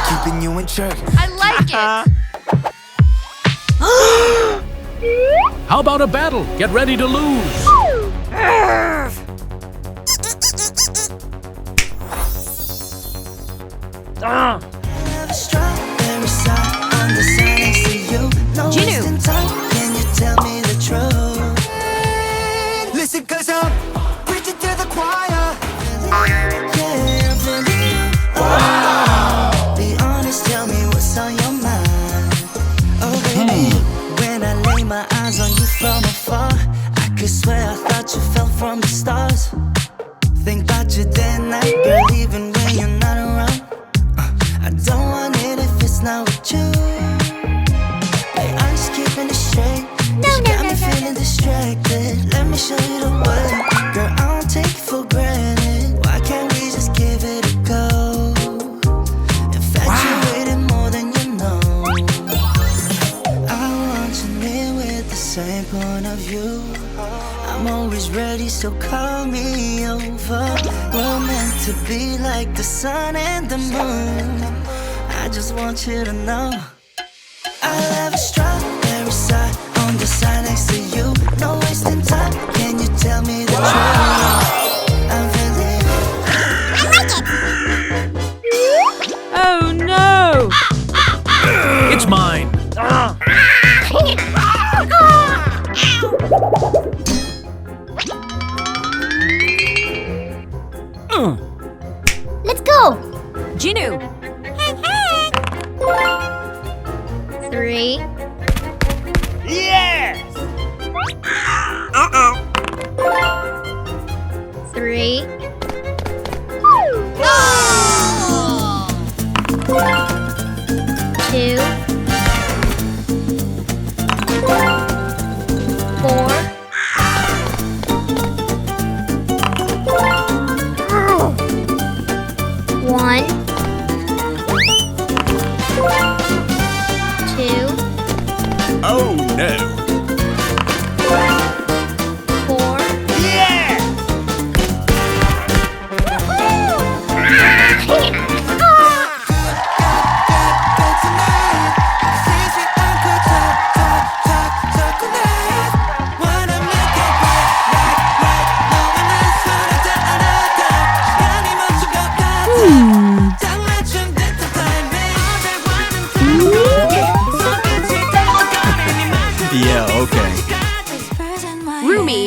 Keeping you in check. I like it! How about a battle? Get ready to lose. Jinu! Can you tell me the truth? Listen, cause I'm preaching to the choir. Wow. Be honest, tell me what's on your mind. Oh baby, when I lay my eyes on you from afar, I could swear I thought you fell from the stars. Think about you day and night, girl, even when you're not around. I don't want it if it's not with you. Hey, I'm just keeping it straight. You got me feeling distracted. Let me show you the way. Girl, I don't take it for granted. Why can't we just give it a go? Infatuated more than you know. I want you near with the same point of view. I'm always ready, so call me over. We're meant to be like the sun and the moon. I just want you to know I love a strawberry side on the side next to you. No wasting time. Can you tell me the truth? I'm feeling. I like it! Oh no! It's mine. Let's go! Jinu! 3. Yes! 3. Two. 4. 1. 2. Oh no! 4. Yeah! Yeah, okay. Rumi!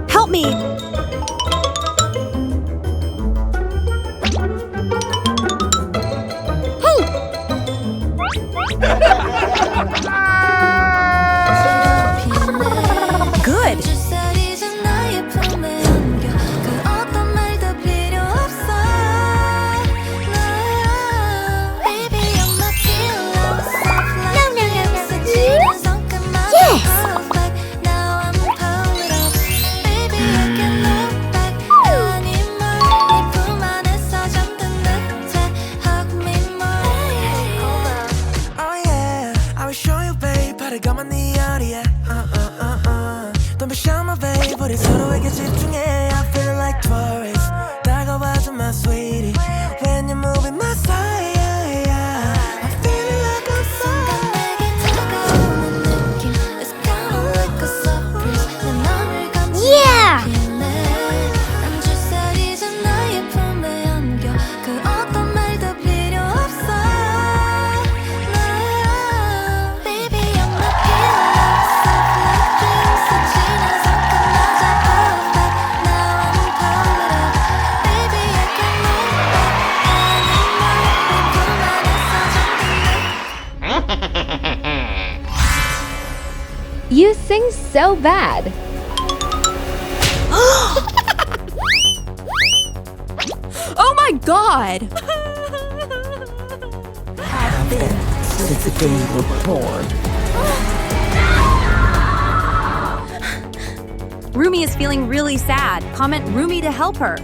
Help me! Good! Don't be shy, my babe. 우리 서로에게 집중해. I feel like tourists. 다가와줘, my sweetie. When you're moving my side, I'm feeling like I'm Yeah! You sing so bad. Oh my god! Since the day you were born. Rumi is feeling really sad. Comment Rumi to help her.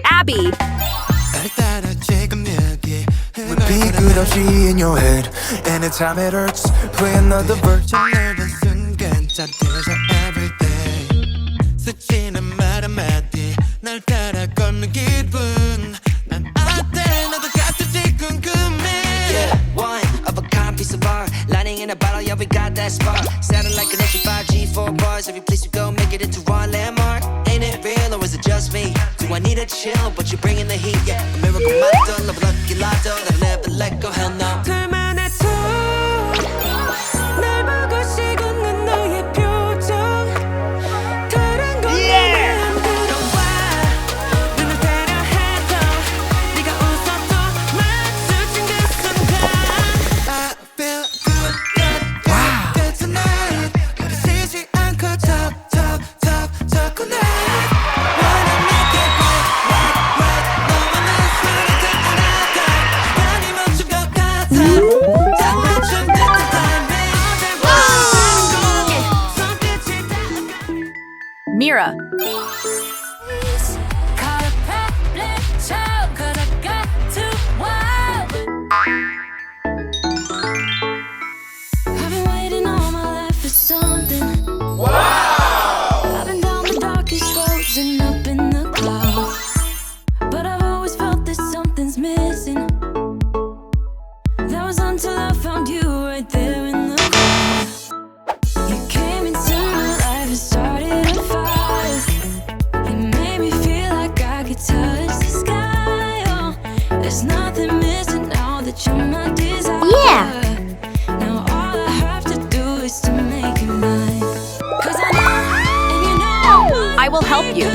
Abby. Repeat good 없이 in your head. Anytime it hurts, play another version. 내는 순간 잠들어서 everything. 스치는 말 한마디 날 따라 걷는 기분. 난 어때 너도 같을지 궁금해. Yeah, one of a kind piece of art. Lighting in a bottle, yeah we got that spark. Sounding like an extra 5G, 4 bars. Every place you go, make it into one landmark. Ain't it real or is it just me? Do I need a chill, but you're bringing the heat, yeah. A miracle model, love lucky lotto, that I'll never let go, hell no. 둘만 해도 날 보고 식은 너의 표정 다른 건 안 들어와 눈을 때려 해도 네가 웃어도 마주친 그 순간 I feel good, good tonight 쉬지 않고 talk connect wanna make it right 너와 내 손에 닿아가 시간이 멈춘 것 같아 장난좀 듯한 timing 손끝이 닿아가 Mira. I've been waiting all my life for something. Wow! I've been down the darkest roads and up in the clouds, but I've always felt that something's missing. That was until I found you right there in the crowd. You came into my life and started a fire. You made me feel like I could touch the sky. Oh, there's nothing missing now that you're my desire. Yeah. Now all I have to do is to make you mine. 'Cause I know, and you know I will help you.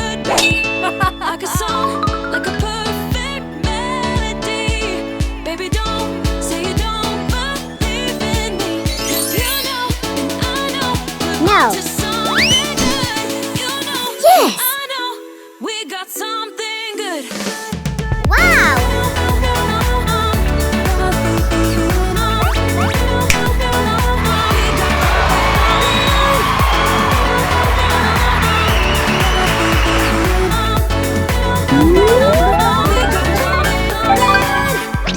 like a song, like a perfect melody. Baby, don't say you don't believe in me. 'Cause you know, and I know, we're No. onto something good. You know, Yes. I know, we got something good. Wow!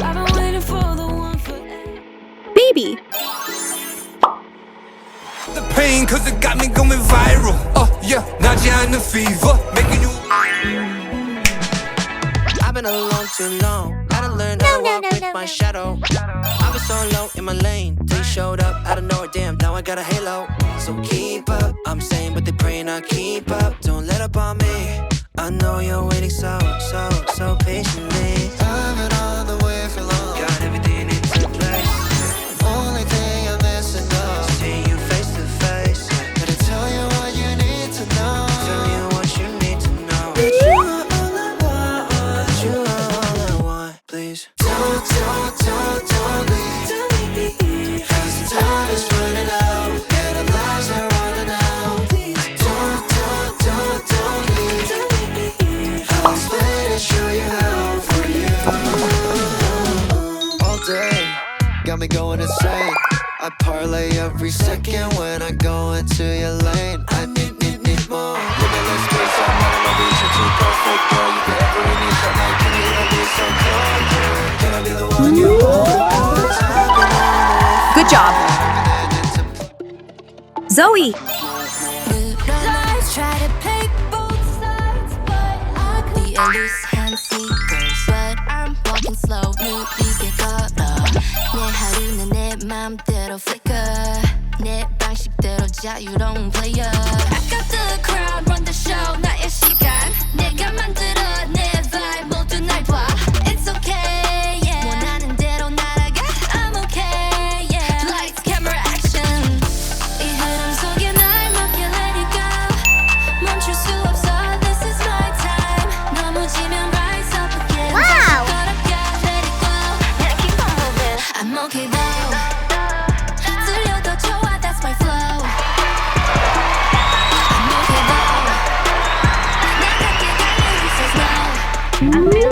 I've been waiting for the one forever. Baby. The pain cause it got me going viral. Oh yeah, 나지 않는 fever making you. I've been alone too long. Gotta learn how to walk with my shadow. I've been so low in my lane till you showed up out of nowhere. Damn, now I got a halo. So keep up. I'm saying, but they praying I keep up. Don't let up on me. I know you're waiting so patiently. I've been on the way for long. Got everything into place. Only thing I'm missing now is seeing you face to face. Gotta tell you what you need to know. Tell you what you need to know. You are all I want. You are all I want. Please don't leave. Cause the time is running out. And our lives are running out. Please don't leave. I'll explain and show you how for you. All day, got me going insane. I parlay every second when I go into your lane. I need more. Limitless space, I'm running my reach. You're too perfect, girl. You get every niche. I'm like, can you be so cold? Can I be the one you want? Good job. Zoe. Lies try to play both sides, but I could be a loose hand seekers, but I'm walking slow. 느리게 걸어. 내 하루는 내 맘대로 flicker. 내 방식대로 자유로운 player. I got the crowd, run the show. 나의 시간. 내가 만들어 내 vibe 모두 날 봐. It's okay, yeah. 원하는 대로 날아가. I'm okay, yeah. Lights, camera, action. 이 흐름 속에 날 맡겨 let it go. 멈출 수 없어. This is my time. 넘어지면 rise up again. Wow. 걸어가 let it go. Yeah, keep on moving. I'm okay though. 들려도 좋아, that's my flow. I'm okay though. 내 곁에 달려, he says no.